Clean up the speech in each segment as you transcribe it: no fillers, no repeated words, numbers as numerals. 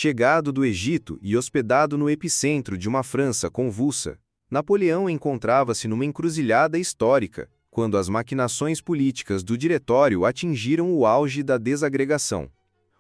Chegado do Egito e hospedado no epicentro de uma França convulsa, Napoleão encontrava-se numa encruzilhada histórica, quando as maquinações políticas do Diretório atingiram o auge da desagregação.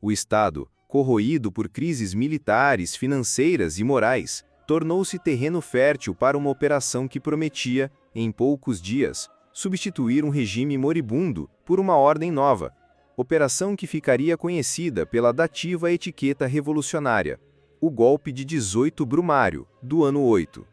O Estado, corroído por crises militares, financeiras e morais, tornou-se terreno fértil para uma operação que prometia, em poucos dias, substituir um regime moribundo por uma ordem nova. Operação que ficaria conhecida pela dativa etiqueta revolucionária, o golpe de 18 Brumário, do ano 8.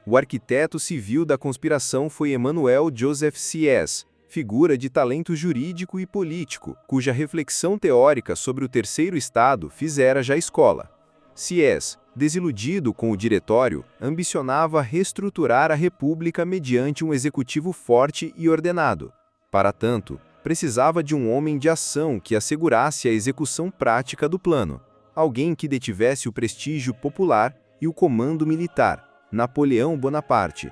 O arquiteto civil da conspiração foi Emmanuel Joseph Sieyès, figura de talento jurídico e político, cuja reflexão teórica sobre o Terceiro Estado fizera já escola. Sieyès, desiludido com o Diretório, ambicionava reestruturar a República mediante um executivo forte e ordenado. Para tanto, precisava de um homem de ação que assegurasse a execução prática do plano, alguém que detivesse o prestígio popular e o comando militar, Napoleão Bonaparte.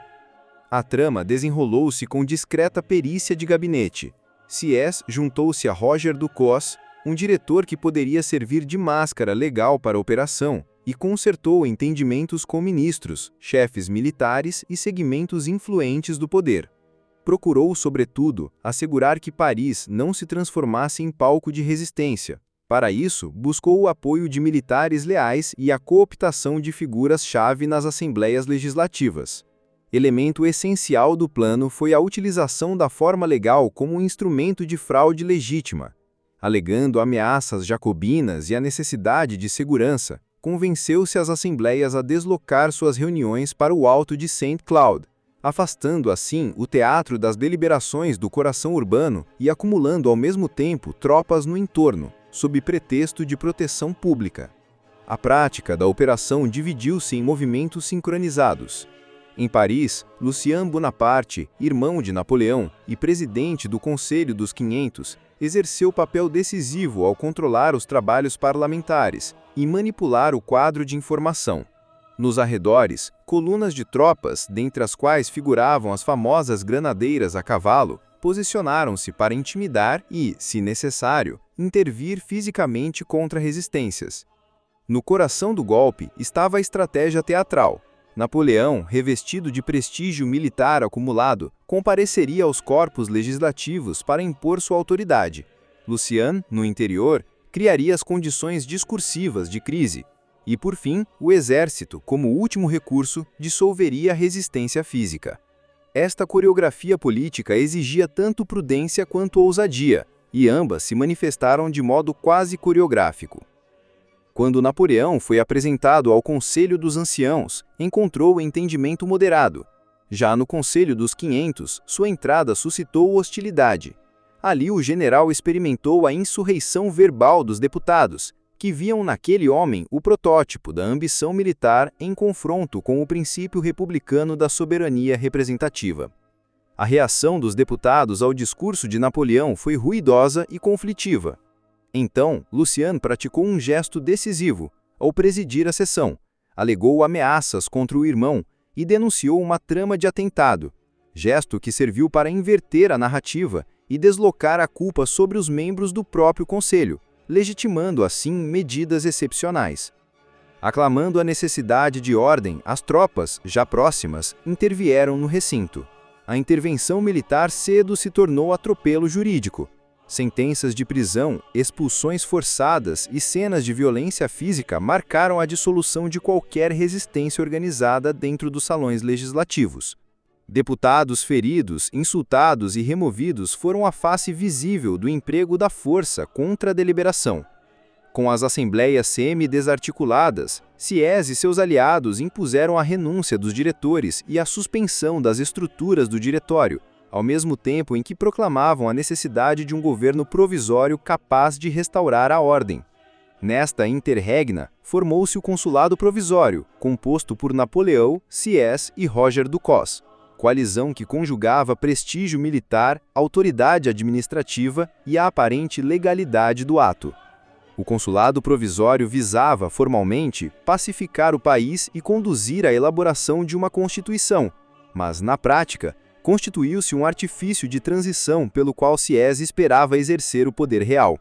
A trama desenrolou-se com discreta perícia de gabinete. Sieyès juntou-se a Roger Ducos, um diretor que poderia servir de máscara legal para a operação, e concertou entendimentos com ministros, chefes militares e segmentos influentes do poder. Procurou, sobretudo, assegurar que Paris não se transformasse em palco de resistência. Para isso, buscou o apoio de militares leais e a cooptação de figuras-chave nas assembleias legislativas. Elemento essencial do plano foi a utilização da forma legal como um instrumento de fraude legítima. Alegando ameaças jacobinas e a necessidade de segurança, convenceu-se as assembleias a deslocar suas reuniões para o Alto de Saint-Cloud, afastando assim o teatro das deliberações do coração urbano e acumulando ao mesmo tempo tropas no entorno, sob pretexto de proteção pública. A prática da operação dividiu-se em movimentos sincronizados. Em Paris, Lucien Bonaparte, irmão de Napoleão e presidente do Conselho dos 500, exerceu papel decisivo ao controlar os trabalhos parlamentares e manipular o quadro de informação. Nos arredores, colunas de tropas, dentre as quais figuravam as famosas granadeiras a cavalo, posicionaram-se para intimidar e, se necessário, intervir fisicamente contra resistências. No coração do golpe estava a estratégia teatral. Napoleão, revestido de prestígio militar acumulado, compareceria aos corpos legislativos para impor sua autoridade. Lucien, no interior, criaria as condições discursivas de crise. E, por fim, o exército, como último recurso, dissolveria a resistência física. Esta coreografia política exigia tanto prudência quanto ousadia, e ambas se manifestaram de modo quase coreográfico. Quando Napoleão foi apresentado ao Conselho dos Anciãos, encontrou o entendimento moderado. Já no Conselho dos 500, sua entrada suscitou hostilidade. Ali o general experimentou a insurreição verbal dos deputados, que viam naquele homem o protótipo da ambição militar em confronto com o princípio republicano da soberania representativa. A reação dos deputados ao discurso de Napoleão foi ruidosa e conflitiva. Então, Lucien praticou um gesto decisivo ao presidir a sessão, alegou ameaças contra o irmão e denunciou uma trama de atentado, gesto que serviu para inverter a narrativa e deslocar a culpa sobre os membros do próprio conselho, legitimando assim medidas excepcionais. Aclamando a necessidade de ordem, as tropas, já próximas, intervieram no recinto. A intervenção militar cedo se tornou atropelo jurídico. Sentenças de prisão, expulsões forçadas e cenas de violência física marcaram a dissolução de qualquer resistência organizada dentro dos salões legislativos. Deputados feridos, insultados e removidos foram a face visível do emprego da força contra a deliberação. Com as assembleias semi-desarticuladas, Sieyès e seus aliados impuseram a renúncia dos diretores e a suspensão das estruturas do diretório, ao mesmo tempo em que proclamavam a necessidade de um governo provisório capaz de restaurar a ordem. Nesta interregna, formou-se o Consulado Provisório, composto por Napoleão, Sieyès e Roger Ducos, coalizão que conjugava prestígio militar, autoridade administrativa e a aparente legalidade do ato. O Consulado Provisório visava, formalmente, pacificar o país e conduzir à elaboração de uma Constituição, mas, na prática, constituiu-se um artifício de transição pelo qual Sieyès esperava exercer o poder real.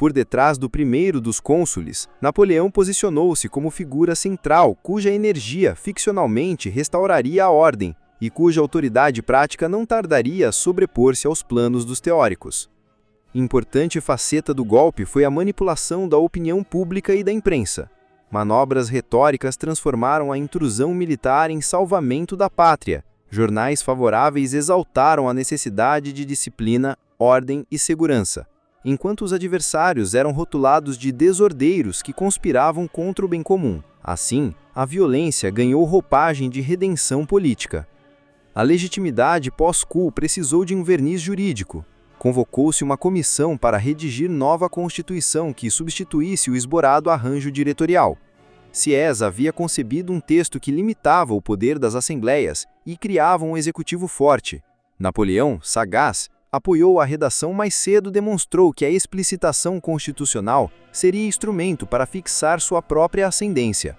Por detrás do primeiro dos cônsules, Napoleão posicionou-se como figura central cuja energia ficcionalmente restauraria a ordem e cuja autoridade prática não tardaria a sobrepor-se aos planos dos teóricos. Importante faceta do golpe foi a manipulação da opinião pública e da imprensa. Manobras retóricas transformaram a intrusão militar em salvamento da pátria. Jornais favoráveis exaltaram a necessidade de disciplina, ordem e segurança, enquanto os adversários eram rotulados de desordeiros que conspiravam contra o bem comum. Assim, a violência ganhou roupagem de redenção política. A legitimidade pós-coup precisou de um verniz jurídico. Convocou-se uma comissão para redigir nova Constituição que substituísse o esborado arranjo diretorial. Sieyès havia concebido um texto que limitava o poder das assembleias e criava um executivo forte. Napoleão, sagaz, apoiou a redação, mas cedo demonstrou que a explicitação constitucional seria instrumento para fixar sua própria ascendência.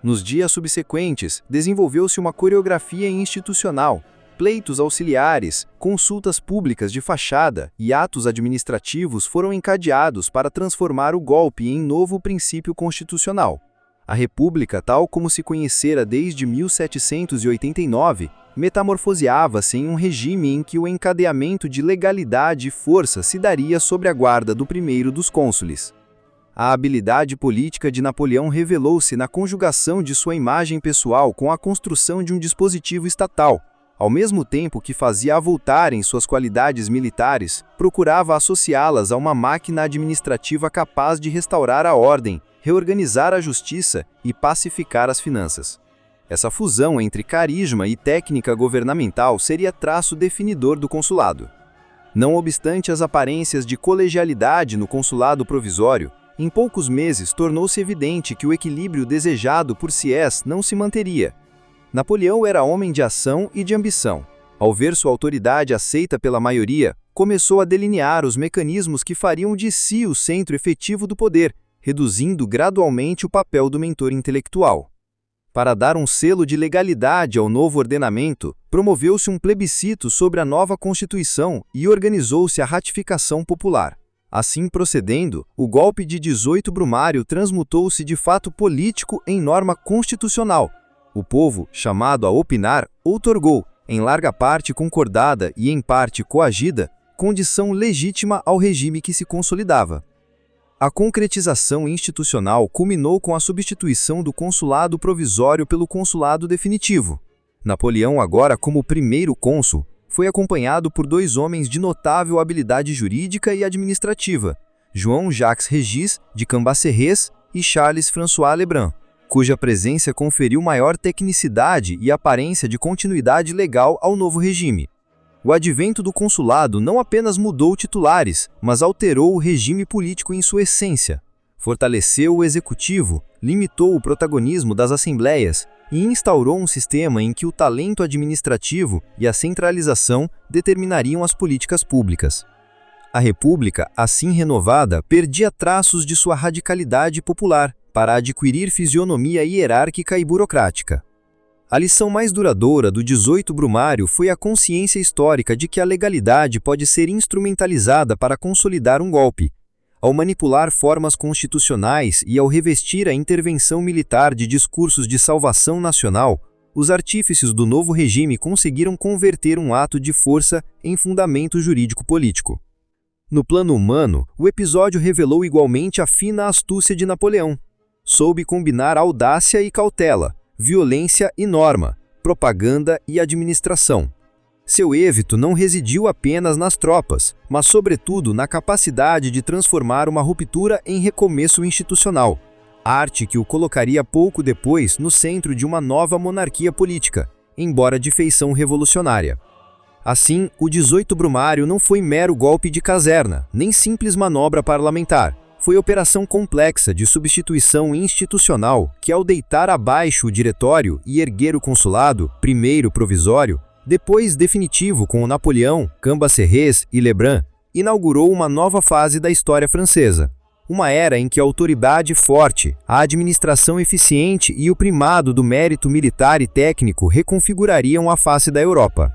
Nos dias subsequentes, desenvolveu-se uma coreografia institucional, pleitos auxiliares, consultas públicas de fachada e atos administrativos foram encadeados para transformar o golpe em novo princípio constitucional. A República, tal como se conhecera desde 1789, metamorfoseava-se em um regime em que o encadeamento de legalidade e força se daria sob a guarda do primeiro dos cônsules. A habilidade política de Napoleão revelou-se na conjugação de sua imagem pessoal com a construção de um dispositivo estatal. Ao mesmo tempo que fazia avultarem suas qualidades militares, procurava associá-las a uma máquina administrativa capaz de restaurar a ordem, reorganizar a justiça e pacificar as finanças. Essa fusão entre carisma e técnica governamental seria traço definidor do consulado. Não obstante as aparências de colegialidade no consulado provisório, em poucos meses tornou-se evidente que o equilíbrio desejado por Sieyès não se manteria. Napoleão era homem de ação e de ambição. Ao ver sua autoridade aceita pela maioria, começou a delinear os mecanismos que fariam de si o centro efetivo do poder, reduzindo gradualmente o papel do mentor intelectual. Para dar um selo de legalidade ao novo ordenamento, promoveu-se um plebiscito sobre a nova Constituição e organizou-se a ratificação popular. Assim procedendo, o golpe de 18 Brumário transmutou-se de fato político em norma constitucional. O povo, chamado a opinar, outorgou, em larga parte concordada e em parte coagida, condição legítima ao regime que se consolidava. A concretização institucional culminou com a substituição do consulado provisório pelo consulado definitivo. Napoleão, agora como primeiro cônsul, foi acompanhado por dois homens de notável habilidade jurídica e administrativa, João Jacques Regis, de Cambacérès, e Charles François Lebrun, cuja presença conferiu maior tecnicidade e aparência de continuidade legal ao novo regime. O advento do consulado não apenas mudou titulares, mas alterou o regime político em sua essência. Fortaleceu o executivo, limitou o protagonismo das assembleias e instaurou um sistema em que o talento administrativo e a centralização determinariam as políticas públicas. A República, assim renovada, perdia traços de sua radicalidade popular para adquirir fisionomia hierárquica e burocrática. A lição mais duradoura do 18 Brumário foi a consciência histórica de que a legalidade pode ser instrumentalizada para consolidar um golpe. Ao manipular formas constitucionais e ao revestir a intervenção militar de discursos de salvação nacional, os artífices do novo regime conseguiram converter um ato de força em fundamento jurídico-político. No plano humano, o episódio revelou igualmente a fina astúcia de Napoleão. Soube combinar audácia e cautela, violência e norma, propaganda e administração. Seu êxito não residiu apenas nas tropas, mas sobretudo na capacidade de transformar uma ruptura em recomeço institucional, arte que o colocaria pouco depois no centro de uma nova monarquia política, embora de feição revolucionária. Assim, o 18 Brumário não foi mero golpe de caserna, nem simples manobra parlamentar. Foi operação complexa de substituição institucional que, ao deitar abaixo o diretório e erguer o consulado, primeiro provisório, depois definitivo com o Napoleão, Cambacérès e Lebrun, inaugurou uma nova fase da história francesa. Uma era em que a autoridade forte, a administração eficiente e o primado do mérito militar e técnico reconfigurariam a face da Europa.